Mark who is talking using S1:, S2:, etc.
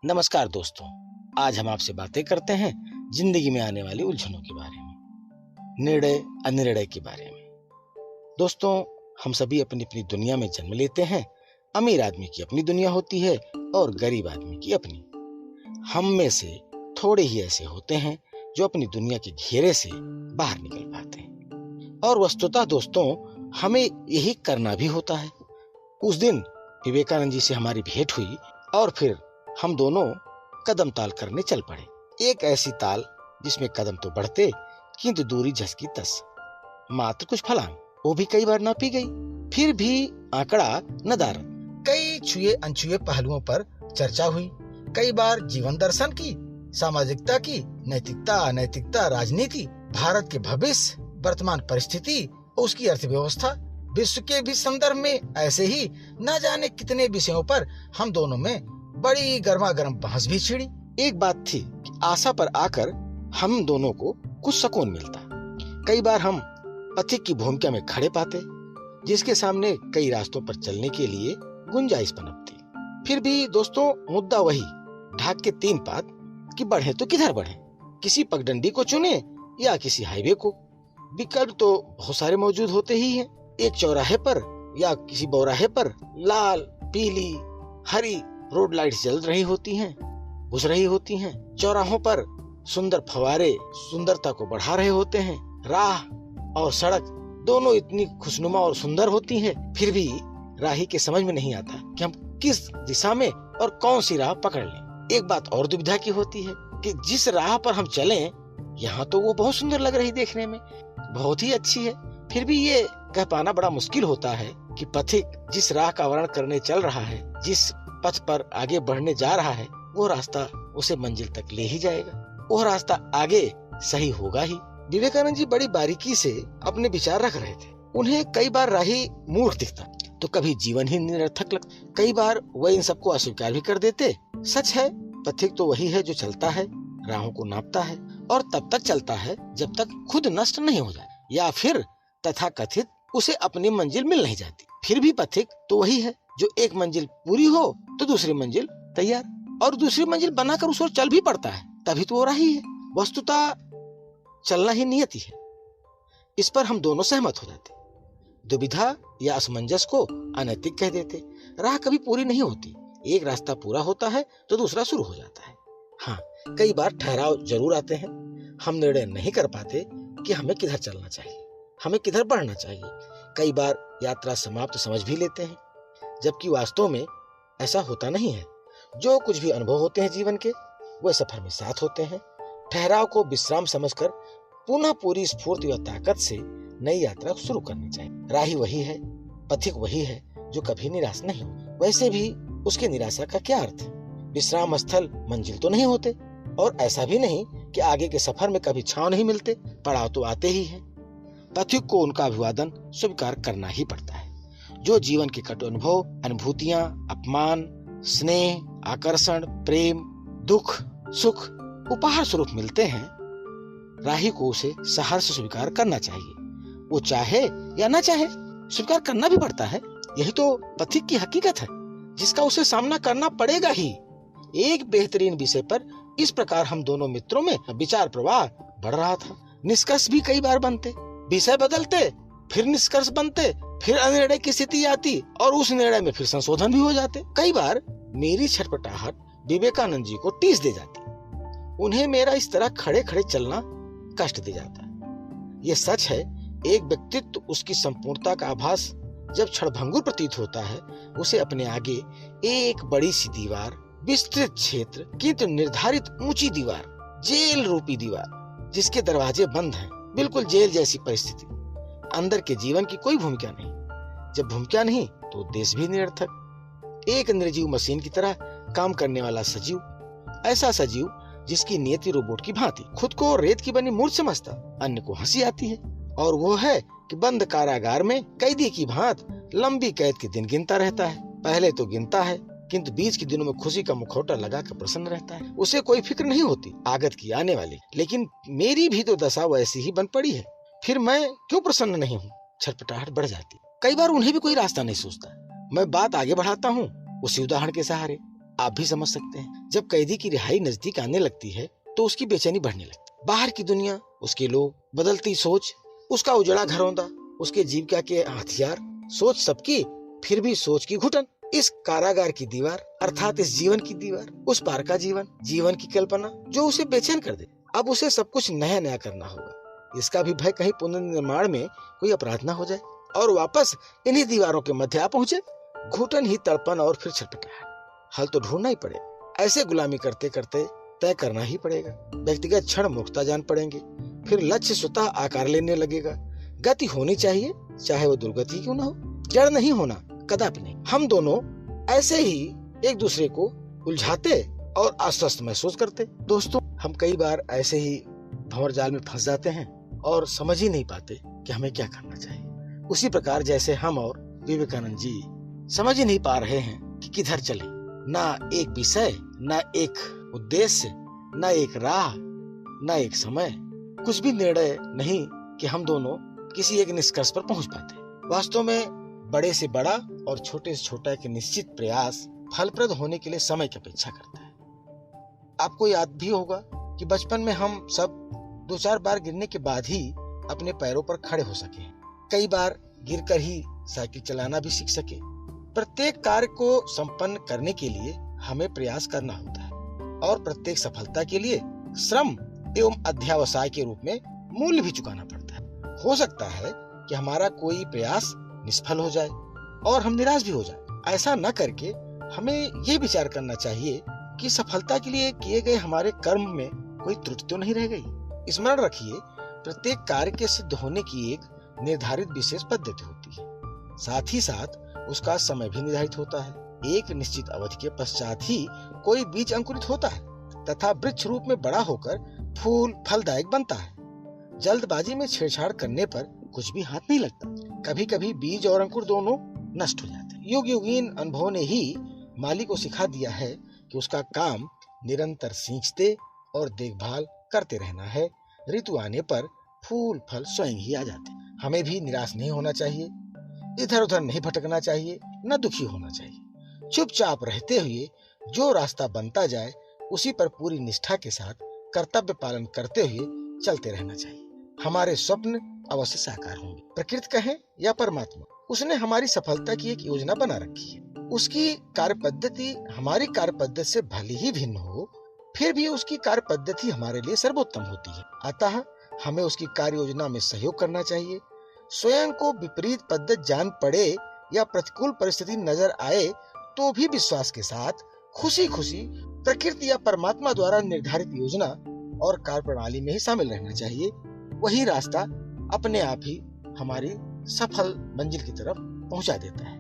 S1: नमस्कार दोस्तों, आज हम आपसे बातें करते हैं जिंदगी में आने वाली उलझनों के बारे में, निर्णय अनिर्णय के बारे में। दोस्तों, हम सभी अपनी अपनी दुनिया में जन्म लेते हैं। अमीर आदमी की अपनी दुनिया होती है और गरीब आदमी की अपनी। हम में से थोड़े ही ऐसे होते हैं जो अपनी दुनिया के घेरे से बाहर निकल पाते हैं, और वस्तुतः दोस्तों हमें यही करना भी होता है। उस दिन विवेकानंद जी से हमारी भेंट हुई और फिर हम दोनों कदम ताल करने चल पड़े। एक ऐसी ताल जिसमें कदम तो बढ़ते किंतु दूरी झसकी तस, मात्र कुछ फलांग, वो भी कई बार नापी गई, फिर भी आंकड़ा नदारद। कई छुए अनछुए पहलुओं पर चर्चा हुई। कई बार जीवन दर्शन की, सामाजिकता की, नैतिकता अनैतिकता, राजनीति, भारत के भविष्य, वर्तमान परिस्थिति, उसकी अर्थव्यवस्था, विश्व के भी संदर्भ में, ऐसे ही न जाने कितने विषयों पर हम दोनों में बड़ी गर्मा गर्म बहस भी छिड़ी। एक बात थी कि आशा पर आकर हम दोनों को कुछ सुकून मिलता। कई बार हम पथिक की भूमिका में खड़े पाते, जिसके सामने कई रास्तों पर चलने के लिए गुंजाइश पनपती। फिर भी दोस्तों मुद्दा वही, ढाक के तीन पात कि बढ़े तो किधर बढ़े, किसी पगडंडी को चुने या किसी हाईवे को। विकल्प तो बहुत सारे मौजूद होते ही हैं। एक चौराहे पर या किसी बौराहे पर लाल, पीली, हरी रोड लाइट्स जल रही होती हैं, बुझ रही होती हैं। चौराहों पर सुंदर फव्वारे सुंदरता को बढ़ा रहे होते हैं। राह और सड़क दोनों इतनी खुशनुमा और सुंदर होती हैं, फिर भी राही के समझ में नहीं आता कि हम किस दिशा में और कौन सी राह पकड़ लें। एक बात और दुविधा की होती है कि जिस राह पर हम चलें, यहाँ तो वो बहुत सुंदर लग रही, देखने में बहुत ही अच्छी है, फिर भी ये कह पाना बड़ा मुश्किल होता है कि पथिक जिस राह का वर्णन करने चल रहा है, जिस पथ पर आगे बढ़ने जा रहा है, वो रास्ता उसे मंजिल तक ले ही जाएगा, वो रास्ता आगे सही होगा ही। विवेकानंद जी बड़ी बारीकी से अपने विचार रख रहे थे। उन्हें कई बार राही मूर्ख दिखता तो कभी जीवन ही निरर्थक लगता। कई बार वह इन सबको अस्वीकार भी कर देते। सच है, पथिक तो वही है जो चलता है, राहों को नापता है और तब तक चलता है जब तक खुद नष्ट नहीं हो जाए, या फिर तथाकथित उसे अपनी मंजिल मिल नहीं जाती। फिर भी पथिक तो वही है जो एक मंजिल पूरी हो तो दूसरी मंजिल तैयार, और दूसरी मंजिल बनाकर उस ओर चल भी पड़ता है, तभी तो वो राही है। वस्तुतः चलना ही नियति है, इस पर हम दोनों सहमत हो जाते। दुविधा या असमंजस को अनैतिक कह देते। राह कभी पूरी नहीं होती, एक रास्ता पूरा होता है तो दूसरा शुरू हो जाता है। हाँ, कई बार ठहराव जरूर आते हैं। हम निर्णय नहीं कर पाते कि हमें किधर चलना चाहिए, हमें किधर बढ़ना चाहिए। कई बार यात्रा समाप्त समझ भी लेते हैं, जबकि वास्तव में ऐसा होता नहीं है। जो कुछ भी अनुभव होते हैं जीवन के, वह सफर में साथ होते हैं। ठहराव को विश्राम समझकर पुनः पूरी स्फूर्ति व ताकत से नई यात्रा शुरू करनी चाहिए। राही वही है, पथिक वही है जो कभी निराश नहीं हो। वैसे भी उसके निराशा का क्या अर्थ है? विश्राम स्थल मंजिल तो नहीं होते, और ऐसा भी नहीं कि आगे के सफर में कभी छांव नहीं मिलते, पड़ाव तो आते ही है। पथिक को उनका अभिवादन स्वीकार करना ही पड़ता है। जो जीवन के कटु अनुभव, अनुभूतियां, अपमान, स्नेह, आकर्षण, प्रेम, दुख, सुख उपहार स्वरूप मिलते हैं, राही को उसे सहर्ष स्वीकार करना चाहिए। वो चाहे या ना चाहे, स्वीकार करना भी पड़ता है। यही तो पथिक की हकीकत है, जिसका उसे सामना करना पड़ेगा ही। एक बेहतरीन विषय पर इस प्रकार हम दोनों मित्रों में विचार प्रवाह बढ़ रहा था। निष्कर्ष भी कई बार बनते, विषय बदलते, फिर निष्कर्ष बनते, फिर अनिर्णय की स्थिति आती और उस निर्णय में फिर संशोधन भी हो जाते। कई बार मेरी छटपटाहट विवेकानंद जी को टीस दे जाती, उन्हें मेरा इस तरह खड़े खड़े चलना कष्ट दे जाता है। ये सच है, एक व्यक्तित्व उसकी संपूर्णता का आभास जब क्षणभंगुर प्रतीत होता है, उसे अपने आगे एक बड़ी सी दीवार, विस्तृत क्षेत्र किंतु निर्धारित ऊंची दीवार, जेल रूपी दीवार, जिसके दरवाजे बंद हैं, बिल्कुल जेल जैसी परिस्थिति। अंदर के जीवन की कोई भूमिका नहीं। जब भूमिका नहीं तो उद्देश्य भी निरर्थक। एक निर्जीव मशीन की तरह काम करने वाला सजीव, ऐसा सजीव जिसकी नियति रोबोट की भांति, खुद को रेत की बनी मूर्त समझता, अन्य को हंसी आती है, और वो है कि बंद कारागार में कैदी की भांत लंबी कैद के दिन गिनता रहता है। पहले तो गिनता है, किंतु बीच के दिनों में खुशी का मुखौटा लगाकर प्रसन्न रहता है। उसे कोई फिक्र नहीं होती आगत की, आने वाली। लेकिन मेरी भी तो दशा वैसी ही बन पड़ी है, फिर मैं क्यों प्रसन्न नहीं हूँ? छटपटाहट बढ़ जाती। कई बार उन्हें भी कोई रास्ता नहीं सूझता। मैं बात आगे बढ़ाता हूँ उसी उदाहरण के सहारे। आप भी समझ सकते हैं। जब कैदी की रिहाई नजदीक आने लगती है तो उसकी बेचैनी बढ़ने लगती है। बाहर की दुनिया, उसके लोग, बदलती सोच, उसका उजड़ा घरौंदा, उसके जीविका के हथियार, सोच सबकी, फिर भी सोच की घुटन। इस कारागार की दीवार अर्थात इस जीवन की दीवार, उस पार का जीवन, जीवन की कल्पना जो उसे बेचैन कर दे। अब उसे सब कुछ नया नया करना होगा। इसका भी भय कहीं पुनर्निर्माण में कोई अपराध न हो जाए और वापस इन्हीं दीवारों के मध्य आ पहुंचे। घुटन ही तड़पन और फिर छटपटाहट। हल तो ढूंढना ही पड़ेगा। ऐसे गुलामी करते करते तय करना ही पड़ेगा। व्यक्तिगत क्षण मुक्ता जान पड़ेंगे, फिर लक्ष्य स्वतः आकार लेने लगेगा। गति होनी चाहिए, चाहे वो दुर्गति क्यों न हो। जड़ नहीं होना, कदापि नहीं। हम दोनों ऐसे ही एक दूसरे को उलझाते और अस्वस्थ महसूस करते। दोस्तों, हम कई बार ऐसे ही भंवर जाल में फंस जाते हैं और समझ ही नहीं पाते कि हमें क्या करना चाहिए। उसी प्रकार जैसे हम और विवेकानंद जी समझ ही नहीं पा रहे हैं कि किधर चले। ना एक विषय, ना एक उद्देश्य, ना एक राह, ना एक समय, कुछ भी निर्णय नहीं कि हम दोनों किसी एक निष्कर्ष पर पहुंच पाते। वास्तव में बड़े से बड़ा और छोटे से छोटा एक निश्चित प्रयास फलप्रद होने के लिए समय की अपेक्षा करता है। आपको याद भी होगा कि बचपन में हम सब 2-4 बार गिरने के बाद ही अपने पैरों पर खड़े हो सके। कई बार गिरकर ही साइकिल चलाना भी सीख सके। प्रत्येक कार्य को संपन्न करने के लिए हमें प्रयास करना होता है और प्रत्येक सफलता के लिए श्रम एवं अध्यावसाय के रूप में मूल्य भी चुकाना पड़ता है। हो सकता है कि हमारा कोई प्रयास निष्फल हो जाए और हम निराश भी हो जाए। ऐसा न करके हमें ये विचार करना चाहिए कि सफलता के लिए किए गए हमारे कर्म में कोई त्रुटि तो नहीं रह गई। स्मरण रखिए, प्रत्येक कार्य के सिद्ध होने की एक निर्धारित विशेष पद्धति होती है। साथ ही साथ उसका समय भी निर्धारित होता है। एक निश्चित अवधि के पश्चात ही कोई बीज अंकुरित होता है तथा वृक्ष रूप में बड़ा होकर फूल फलदायक बनता है। जल्दबाजी में छेड़छाड़ करने पर कुछ भी हाथ नहीं लगता। कभी कभी बीज और अंकुर दोनों नष्ट हो जाते हैं। युग युगीन अनुभवों ने ही माली को सिखा दिया है कि उसका काम निरंतर सींचते और देखभाल करते रहना है। ऋतु आने पर फूल फल स्वयं ही आ जाते हैं। हमें भी निराश नहीं होना चाहिए, इधर उधर नहीं भटकना चाहिए, न दुखी होना चाहिए। चुपचाप रहते हुए जो रास्ता बनता जाए उसी पर पूरी निष्ठा के साथ कर्तव्य पालन करते हुए चलते रहना चाहिए। हमारे स्वप्न अवश्य साकार होंगे। प्रकृति कहे या परमात्मा, उसने हमारी सफलता की एक योजना बना रखी है। उसकी कार्य पद्धति हमारी कार्य पद्धति से भले ही भिन्न हो, फिर भी उसकी कार्य पद्धति हमारे लिए सर्वोत्तम होती है। अतः हमें उसकी कार्य योजना में सहयोग करना चाहिए। स्वयं को विपरीत पद्धति जान पड़े या प्रतिकूल परिस्थिति नजर आए तो भी विश्वास के साथ खुशी खुशी प्रकृति या परमात्मा द्वारा निर्धारित योजना और कार्य प्रणाली में ही शामिल रहना चाहिए। वही रास्ता अपने आप ही हमारी सफल मंजिल की तरफ पहुंचा देता है।